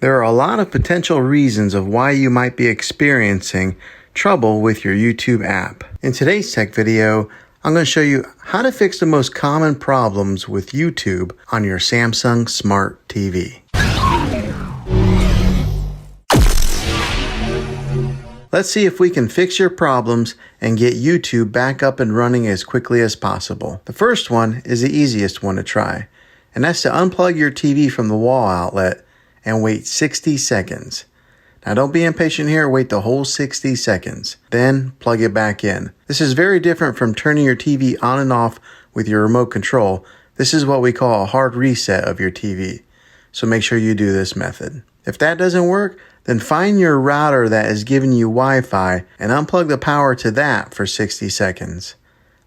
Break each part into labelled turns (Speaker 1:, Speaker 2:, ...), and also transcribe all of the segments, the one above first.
Speaker 1: There are a lot of potential reasons of why you might be experiencing trouble with your YouTube app. In today's tech video, I'm going to show you how to fix the most common problems with YouTube on your Samsung Smart TV. Let's see if we can fix your problems and get YouTube back up and running as quickly as possible. The first one is the easiest one to try, and that's to unplug your TV from the wall outlet and wait 60 seconds. Now don't be impatient here, wait the whole 60 seconds. Then plug it back in. This is very different from turning your TV on and off with your remote control. This is what we call a hard reset of your TV. So make sure you do this method. If that doesn't work, then find your router that is giving you Wi-Fi and unplug the power to that for 60 seconds.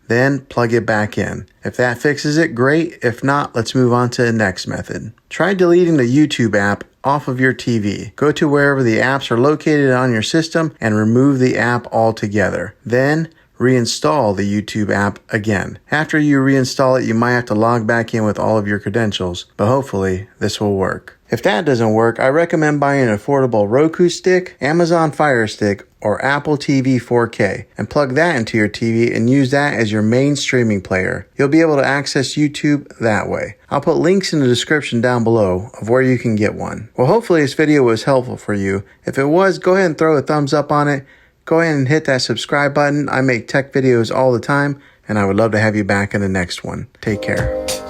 Speaker 1: Then plug it back in. If that fixes it, great. If not, let's move on to the next method. Try deleting the YouTube app off of your TV. Go to wherever the apps are located on your system and remove the app altogether. Then reinstall the YouTube app again. After you reinstall it, you might have to log back in with all of your credentials, but hopefully this will work. If that doesn't work, I recommend buying an affordable Roku stick, Amazon Fire Stick, or Apple TV 4K and plug that into your TV and use that as your main streaming player. You'll be able to access YouTube that way. I'll put links in the description down below of where you can get one. Well, hopefully this video was helpful for you. If it was, go ahead and throw a thumbs up on it. Go ahead and hit that subscribe button. I make tech videos all the time, and I would love to have you back in the next one. Take care.